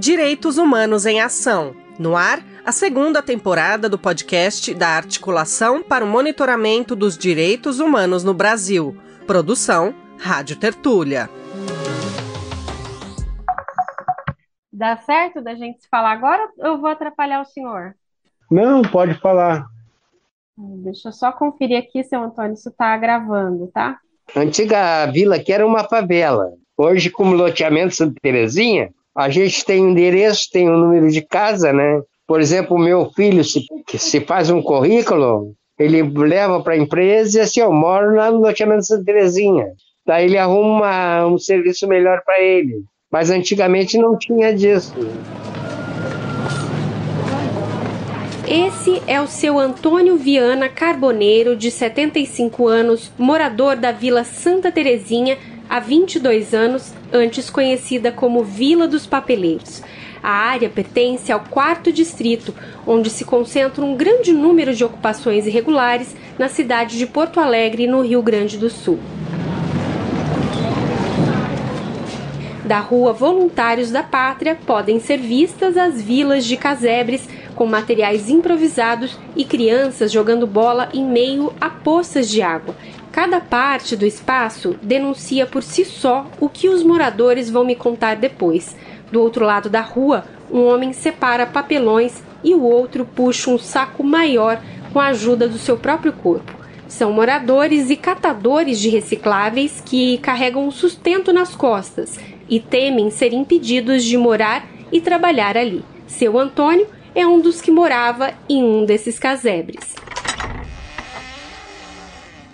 Direitos Humanos em Ação. No ar, a segunda temporada do podcast da Articulação para o Monitoramento dos Direitos Humanos no Brasil. Produção, Rádio Tertúlia. Dá certo da gente se falar agora ou eu vou atrapalhar o senhor? Não, pode falar. Deixa eu só conferir aqui, seu Antônio, se está gravando, tá? A antiga vila aqui era uma favela. Hoje, como loteamento Santa Terezinha, a gente tem endereço, tem um número de casa, né? Por exemplo, o meu filho, se faz um currículo, ele leva para a empresa e assim, eu moro lá no loteamento Santa Terezinha. Daí ele arruma um serviço melhor para ele. Mas antigamente não tinha disso. Esse é o seu Antônio Viana Carboneiro, de 75 anos, morador da Vila Santa Terezinha há 22 anos, antes conhecida como Vila dos Papeleiros. A área pertence ao 4º Distrito, onde se concentra um grande número de ocupações irregulares na cidade de Porto Alegre, no Rio Grande do Sul. Da rua Voluntários da Pátria podem ser vistas as vilas de casebres com materiais improvisados e crianças jogando bola em meio a poças de água. Cada parte do espaço denuncia por si só o que os moradores vão me contar depois. Do outro lado da rua, um homem separa papelões e o outro puxa um saco maior com a ajuda do seu próprio corpo. São moradores e catadores de recicláveis que carregam o sustento nas costas e temem ser impedidos de morar e trabalhar ali. Seu Antônio é um dos que morava em um desses casebres.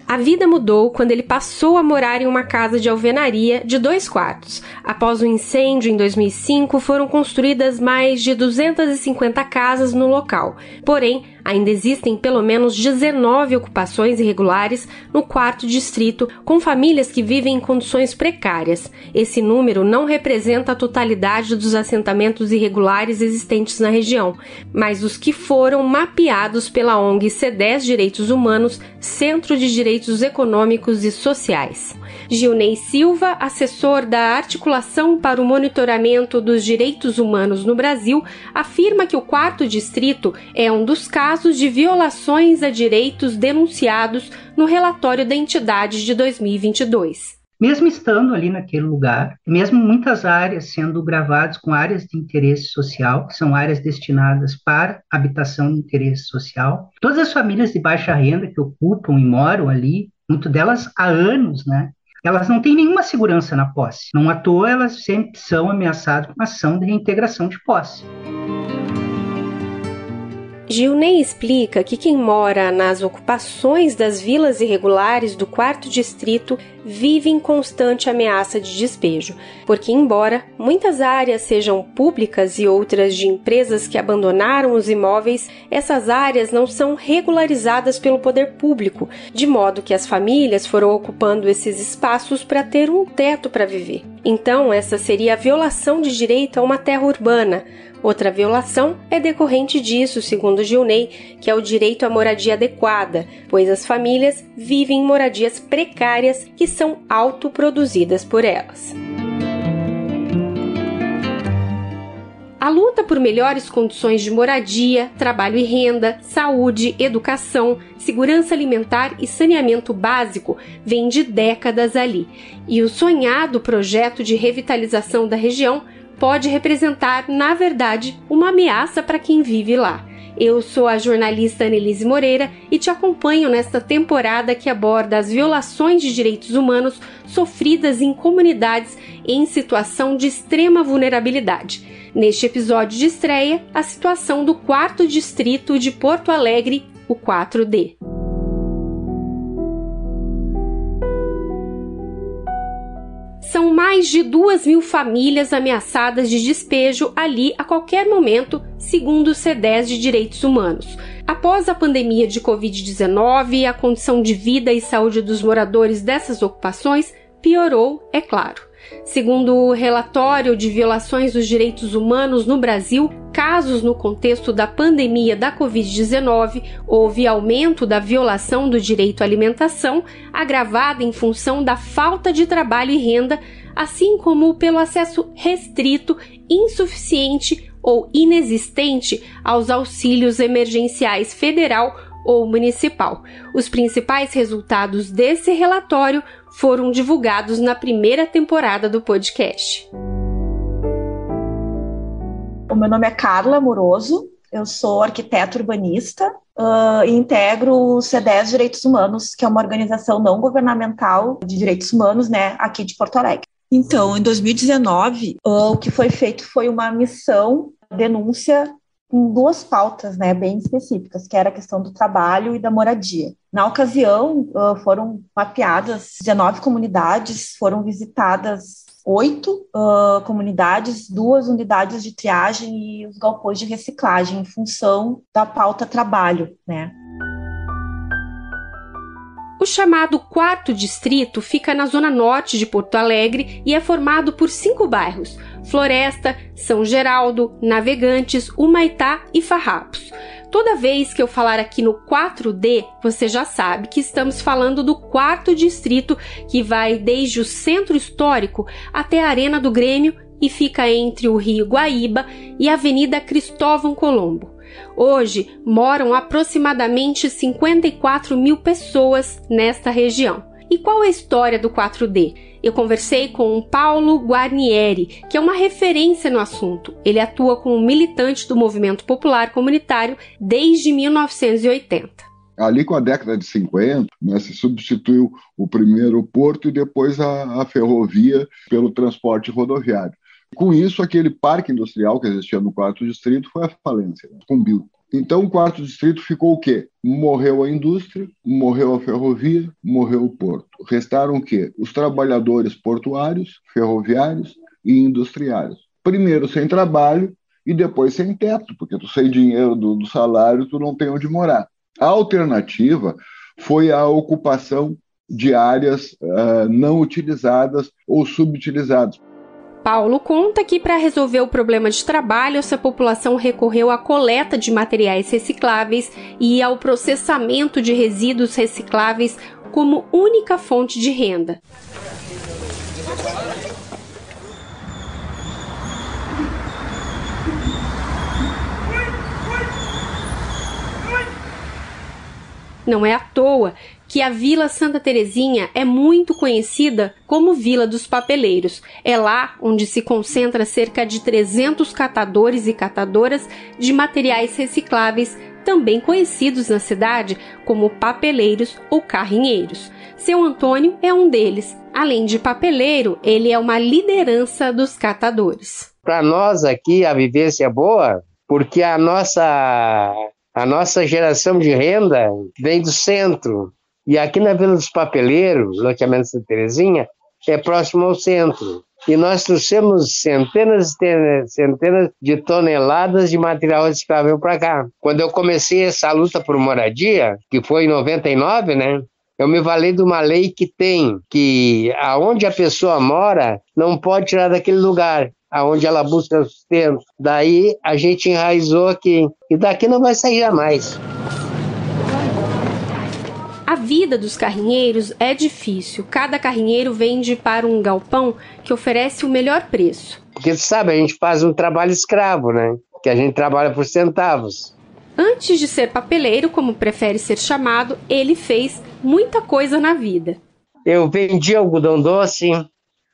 A vida mudou quando ele passou a morar em uma casa de alvenaria de 2 quartos. Após o incêndio em 2005, foram construídas mais de 250 casas no local. Porém, ainda existem pelo menos 19 ocupações irregulares no 4º Distrito, com famílias que vivem em condições precárias. Esse número não representa a totalidade dos assentamentos irregulares existentes na região, mas os que foram mapeados pela ONG C10 Direitos Humanos, Centro de Direitos Econômicos e Sociais. Gilney Silva, assessor da Articulação para o Monitoramento dos Direitos Humanos no Brasil, afirma que o 4º Distrito é um dos casos de violações a direitos denunciados no relatório da entidade de 2022. Mesmo estando ali naquele lugar, mesmo muitas áreas sendo gravadas com áreas de interesse social, que são áreas destinadas para habitação de interesse social, todas as famílias de baixa renda que ocupam e moram ali, muitas delas há anos, né? Elas não têm nenhuma segurança na posse. Não à toa, elas sempre são ameaçadas com ação de reintegração de posse. Gilney explica que quem mora nas ocupações das vilas irregulares do 4º Distrito vive em constante ameaça de despejo, porque embora muitas áreas sejam públicas e outras de empresas que abandonaram os imóveis, essas áreas não são regularizadas pelo poder público, de modo que as famílias foram ocupando esses espaços para ter um teto para viver. Então, essa seria a violação de direito a uma terra urbana. Outra violação é decorrente disso, segundo Gilney, que é o direito à moradia adequada, pois as famílias vivem em moradias precárias que são autoproduzidas por elas. A luta por melhores condições de moradia, trabalho e renda, saúde, educação, segurança alimentar e saneamento básico vem de décadas ali, e o sonhado projeto de revitalização da região pode representar, na verdade, uma ameaça para quem vive lá. Eu sou a jornalista Annelise Moreira e te acompanho nesta temporada que aborda as violações de direitos humanos sofridas em comunidades em situação de extrema vulnerabilidade. Neste episódio de estreia, a situação do 4º Distrito de Porto Alegre, o 4D. São mais de 2.000 famílias ameaçadas de despejo ali a qualquer momento, segundo o C10 de Direitos Humanos. Após a pandemia de Covid-19, a condição de vida e saúde dos moradores dessas ocupações piorou, é claro. Segundo o relatório de violações dos direitos humanos no Brasil, casos no contexto da pandemia da Covid-19, houve aumento da violação do direito à alimentação, agravada em função da falta de trabalho e renda, assim como pelo acesso restrito, insuficiente ou inexistente aos auxílios emergenciais federal ou municipal. Os principais resultados desse relatório foram divulgados na primeira temporada do podcast. O meu nome é Carla Moroso, eu sou arquiteta urbanista e integro o C10 Direitos Humanos, que é uma organização não governamental de direitos humanos, né, aqui de Porto Alegre. Então, em 2019, o que foi feito foi uma missão, denúncia, com duas pautas, né, bem específicas, que era a questão do trabalho e da moradia. Na ocasião, foram mapeadas 19 comunidades, foram visitadas 8 comunidades, 2 unidades de triagem e os galpões de reciclagem, em função da pauta trabalho, né. O chamado Quarto Distrito fica na zona norte de Porto Alegre e é formado por 5 bairros: Floresta, São Geraldo, Navegantes, Humaitá e Farrapos. Toda vez que eu falar aqui no 4D, você já sabe que estamos falando do Quarto Distrito, que vai desde o Centro Histórico até a Arena do Grêmio e fica entre o Rio Guaíba e a Avenida Cristóvão Colombo. Hoje, moram aproximadamente 54 mil pessoas nesta região. E qual é a história do 4D? Eu conversei com o Paulo Guarnieri, que é uma referência no assunto. Ele atua como militante do movimento popular comunitário desde 1980. Ali com a década de 50, né, se substituiu o primeiro porto e depois a ferrovia pelo transporte rodoviário. Com isso, aquele parque industrial que existia no Quarto Distrito foi à falência, né, cumbiu. Então, o Quarto Distrito ficou o quê? Morreu a indústria, morreu a ferrovia, morreu o porto. Restaram o quê? Os trabalhadores portuários, ferroviários e industriários. Primeiro sem trabalho e depois sem teto, porque tu sem dinheiro do salário, tu não tem onde morar. A alternativa foi a ocupação de áreas não utilizadas ou subutilizadas. Paulo conta que, para resolver o problema de trabalho, essa população recorreu à coleta de materiais recicláveis e ao processamento de resíduos recicláveis como única fonte de renda. Não é à toa que a Vila Santa Terezinha é muito conhecida como Vila dos Papeleiros. É lá onde se concentra cerca de 300 catadores e catadoras de materiais recicláveis, também conhecidos na cidade como papeleiros ou carrinheiros. Seu Antônio é um deles. Além de papeleiro, ele é uma liderança dos catadores. Para nós aqui, a vivência é boa, porque a nossa geração de renda vem do centro. E aqui na Vila dos Papeleiros, loteamento Santa Terezinha, é próximo ao centro. E nós trouxemos centenas de toneladas de material reciclável para cá. Quando eu comecei essa luta por moradia, que foi em 99, né? Eu me valei de uma lei que aonde a pessoa mora, não pode tirar daquele lugar, aonde ela busca sustento. Daí a gente enraizou aqui. E daqui não vai sair jamais. A vida dos carrinheiros é difícil. Cada carrinheiro vende para um galpão que oferece o melhor preço. Porque, sabe, a gente faz um trabalho escravo, né? Que a gente trabalha por centavos. Antes de ser papeleiro, como prefere ser chamado, ele fez muita coisa na vida. Eu vendi algodão doce,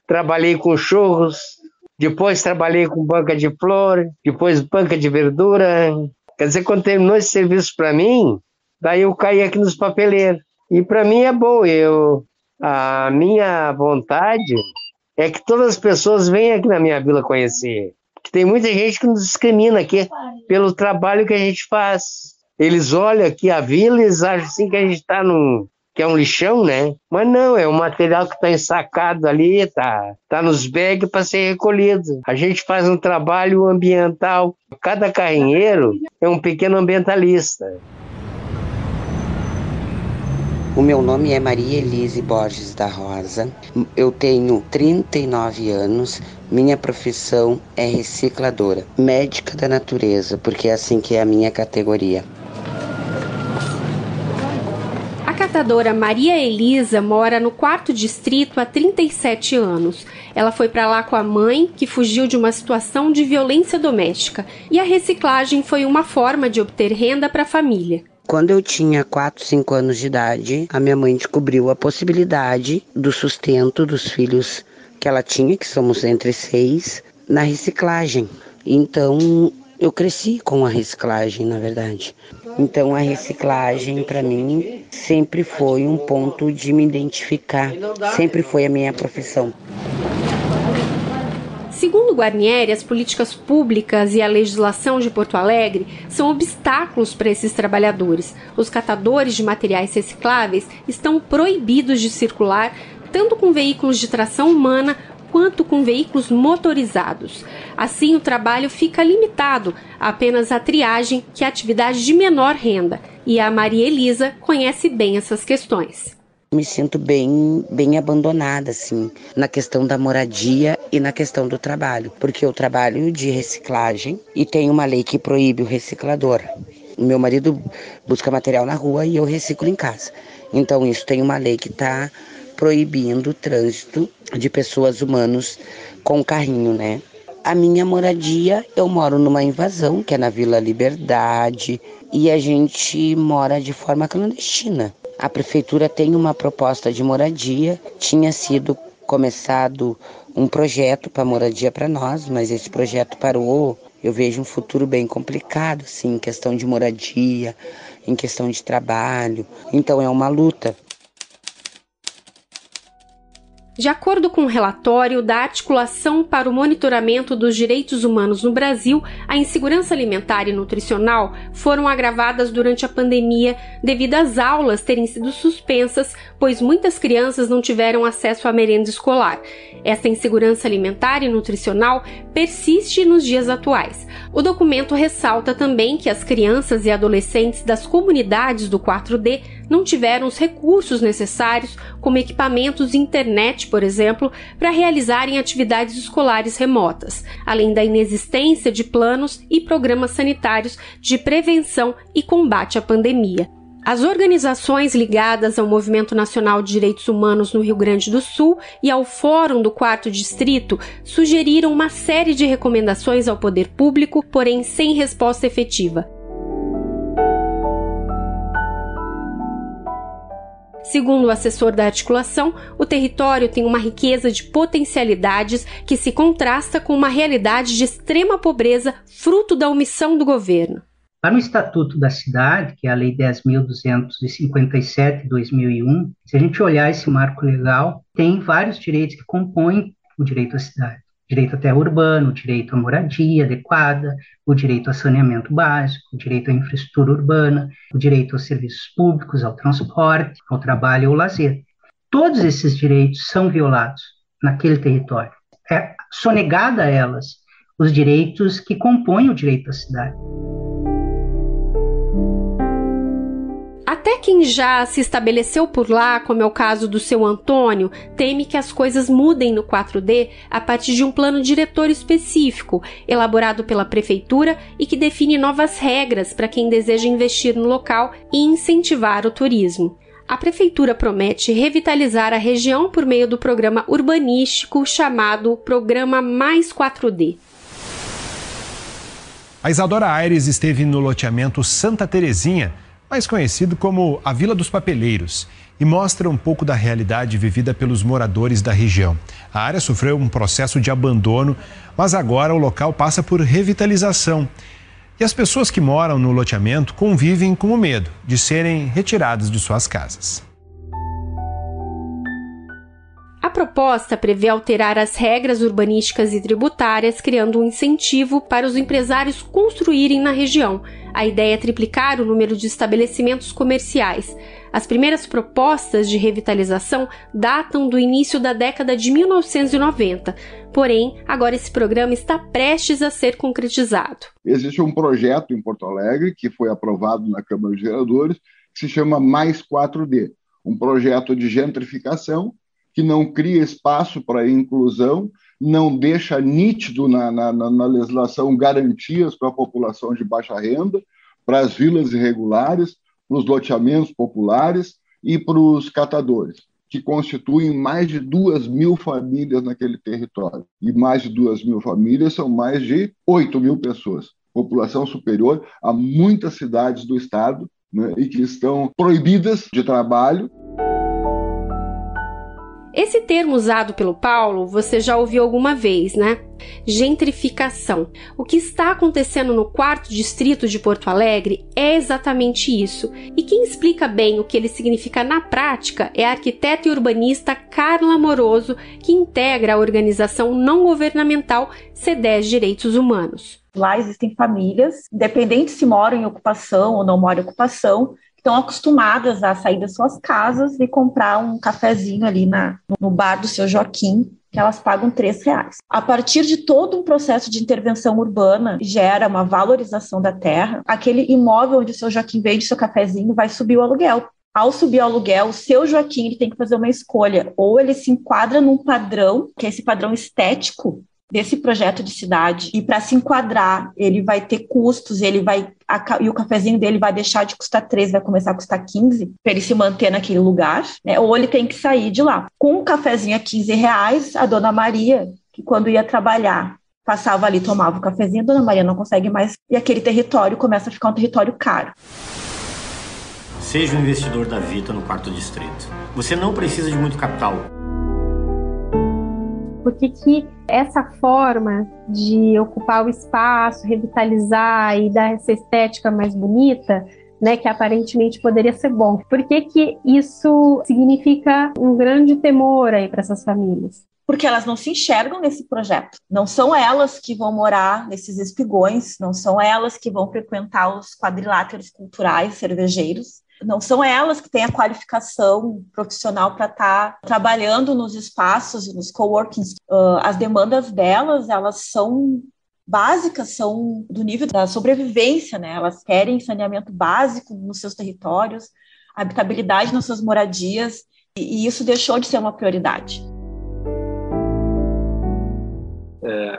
trabalhei com churros, depois trabalhei com banca de flor, depois banca de verdura. Quer dizer, quando terminou esse serviço para mim, daí eu caí aqui nos papeleiros. E para mim é bom. A minha vontade é que todas as pessoas venham aqui na minha vila conhecer. Porque tem muita gente que nos discrimina aqui pelo trabalho que a gente faz. Eles olham aqui a vila e acham assim que a gente está que é um lixão, né? Mas não, é um material que está ensacado ali, tá nos bags para ser recolhido. A gente faz um trabalho ambiental. Cada carrinheiro é um pequeno ambientalista. O meu nome é Maria Elise Borges da Rosa, eu tenho 39 anos, minha profissão é recicladora, médica da natureza, porque é assim que é a minha categoria. A catadora Maria Elisa mora no 4º distrito há 37 anos. Ela foi para lá com a mãe, que fugiu de uma situação de violência doméstica, e a reciclagem foi uma forma de obter renda para a família. Quando eu tinha 4, 5 anos de idade, a minha mãe descobriu a possibilidade do sustento dos filhos que ela tinha, que somos entre 6, na reciclagem. Então, eu cresci com a reciclagem, na verdade. Então, a reciclagem, para mim, sempre foi um ponto de me identificar. Sempre foi a minha profissão. Segundo Guarnieri, as políticas públicas e a legislação de Porto Alegre são obstáculos para esses trabalhadores. Os catadores de materiais recicláveis estão proibidos de circular tanto com veículos de tração humana quanto com veículos motorizados. Assim, o trabalho fica limitado apenas à triagem, que é a atividade de menor renda. E a Maria Elisa conhece bem essas questões. Me sinto bem abandonada, assim, na questão da moradia e na questão do trabalho, porque eu trabalho de reciclagem e tem uma lei que proíbe o reciclador. O meu marido busca material na rua e eu reciclo em casa. Então isso tem uma lei que está proibindo o trânsito de pessoas humanas com carrinho, né? A minha moradia, eu moro numa invasão, que é na Vila Liberdade, e a gente mora de forma clandestina. A prefeitura tem uma proposta de moradia, tinha sido começado um projeto para moradia para nós, mas esse projeto parou. Eu vejo um futuro bem complicado, assim, em questão de moradia, em questão de trabalho. Então é uma luta. De acordo com o relatório da Articulação para o Monitoramento dos Direitos Humanos no Brasil, a insegurança alimentar e nutricional foram agravadas durante a pandemia devido às aulas terem sido suspensas, pois muitas crianças não tiveram acesso à merenda escolar. Essa insegurança alimentar e nutricional persiste nos dias atuais. O documento ressalta também que as crianças e adolescentes das comunidades do 4D não tiveram os recursos necessários, como equipamentos e internet, por exemplo, para realizarem atividades escolares remotas, além da inexistência de planos e programas sanitários de prevenção e combate à pandemia. As organizações ligadas ao Movimento Nacional de Direitos Humanos no Rio Grande do Sul e ao Fórum do 4º Distrito sugeriram uma série de recomendações ao poder público, porém sem resposta efetiva. Segundo o assessor da articulação, o território tem uma riqueza de potencialidades que se contrasta com uma realidade de extrema pobreza, fruto da omissão do governo. Para o Estatuto da Cidade, que é a Lei 10.257 de 2001, se a gente olhar esse marco legal, tem vários direitos que compõem o direito à cidade. Direito à terra urbana, o direito à moradia adequada, o direito a saneamento básico, o direito à infraestrutura urbana, o direito aos serviços públicos, ao transporte, ao trabalho e ao lazer. Todos esses direitos são violados naquele território. É sonegada a elas os direitos que compõem o direito à cidade. Até quem já se estabeleceu por lá, como é o caso do seu Antônio, teme que as coisas mudem no 4D a partir de um plano diretor específico, elaborado pela prefeitura e que define novas regras para quem deseja investir no local e incentivar o turismo. A prefeitura promete revitalizar a região por meio do programa urbanístico chamado Programa Mais 4D. A Isadora Aires esteve no loteamento Santa Terezinha, mais conhecido como a Vila dos Papeleiros, e mostra um pouco da realidade vivida pelos moradores da região. A área sofreu um processo de abandono, mas agora o local passa por revitalização. E as pessoas que moram no loteamento convivem com o medo de serem retiradas de suas casas. A proposta prevê alterar as regras urbanísticas e tributárias, criando um incentivo para os empresários construírem na região. A ideia é triplicar o número de estabelecimentos comerciais. As primeiras propostas de revitalização datam do início da década de 1990. Porém, agora esse programa está prestes a ser concretizado. Existe um projeto em Porto Alegre que foi aprovado na Câmara de Vereadores que se chama Mais 4D. um projeto de gentrificação que não cria espaço para a inclusão, não deixa nítido na legislação garantias para a população de baixa renda, para as vilas irregulares, para os loteamentos populares e para os catadores, que constituem mais de 2.000 famílias naquele território. E mais de 2.000 famílias são mais de 8.000 pessoas, população superior a muitas cidades do estado, né, e que estão proibidas de trabalho. Esse termo usado pelo Paulo, você já ouviu alguma vez, né? Gentrificação. O que está acontecendo no 4º distrito de Porto Alegre é exatamente isso. E quem explica bem o que ele significa na prática é a arquiteta e urbanista Carla Moroso, que integra a organização não governamental C10 Direitos Humanos. Lá existem famílias, independente se moram em ocupação ou não moram em ocupação, estão acostumadas a sair das suas casas e comprar um cafezinho ali no bar do seu Joaquim, que elas pagam R$3. A partir de todo um processo de intervenção urbana, gera uma valorização da terra, aquele imóvel onde o seu Joaquim vende seu cafezinho vai subir o aluguel. Ao subir o aluguel, o seu Joaquim ele tem que fazer uma escolha, ou ele se enquadra num padrão, que é esse padrão estético, desse projeto de cidade, e para se enquadrar, ele vai ter custos, e o cafezinho dele vai deixar de custar 13, vai começar a custar 15, para ele se manter naquele lugar, né? Ou ele tem que sair de lá. Com um cafezinho a R$15, a dona Maria, que quando ia trabalhar, passava ali, tomava o cafezinho, a dona Maria não consegue mais, e aquele território começa a ficar um território caro. Seja um investidor da Vita no 4º distrito. Você não precisa de muito capital. Porque que essa forma de ocupar o espaço, revitalizar e dar essa estética mais bonita, né, que aparentemente poderia ser bom, por que isso significa um grande temor aí para essas famílias? Porque elas não se enxergam nesse projeto. Não são elas que vão morar nesses espigões, não são elas que vão frequentar os quadriláteros culturais cervejeiros, não são elas que têm a qualificação profissional para estar trabalhando nos espaços, nos coworkings. As demandas delas, elas são básicas, são do nível da sobrevivência, né? Elas querem saneamento básico nos seus territórios, habitabilidade nas suas moradias, e isso deixou de ser uma prioridade.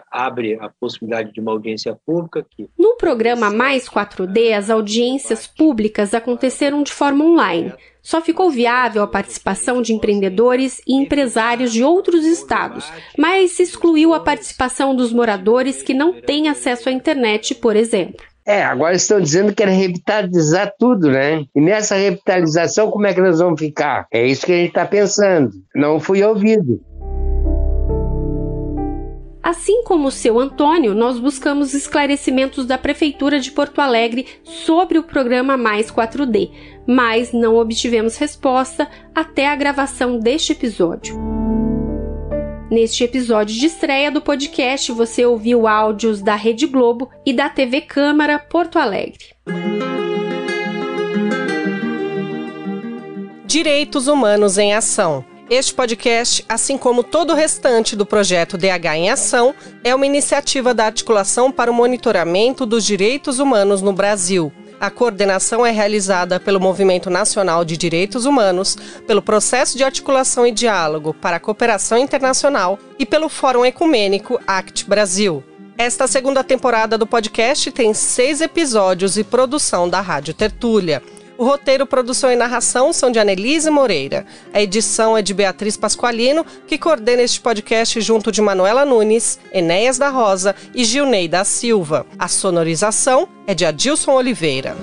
Abre a possibilidade de uma audiência pública aqui. No programa Mais 4D, as audiências públicas aconteceram de forma online. Só ficou viável a participação de empreendedores e empresários de outros estados, mas se excluiu a participação dos moradores que não têm acesso à internet, por exemplo. Agora estão dizendo que era revitalizar tudo, né? E nessa revitalização, como é que nós vamos ficar? É isso que a gente está pensando. Não fui ouvido. Assim como o seu Antônio, nós buscamos esclarecimentos da Prefeitura de Porto Alegre sobre o programa Mais 4D, mas não obtivemos resposta até a gravação deste episódio. Neste episódio de estreia do podcast, você ouviu áudios da Rede Globo e da TV Câmara Porto Alegre. Direitos Humanos em Ação. Este podcast, assim como todo o restante do projeto DH em Ação, é uma iniciativa da Articulação para o Monitoramento dos Direitos Humanos no Brasil. A coordenação é realizada pelo Movimento Nacional de Direitos Humanos, pelo Processo de Articulação e Diálogo para a Cooperação Internacional e pelo Fórum Ecumênico ACT Brasil. Esta segunda temporada do podcast tem 6 episódios e produção da Rádio Tertúlia. O roteiro, produção e narração são de Anelise Moreira. A edição é de Beatriz Pasqualino, que coordena este podcast junto de Manuela Nunes, Enéas da Rosa e Gilney da Silva. A sonorização é de Adilson Oliveira.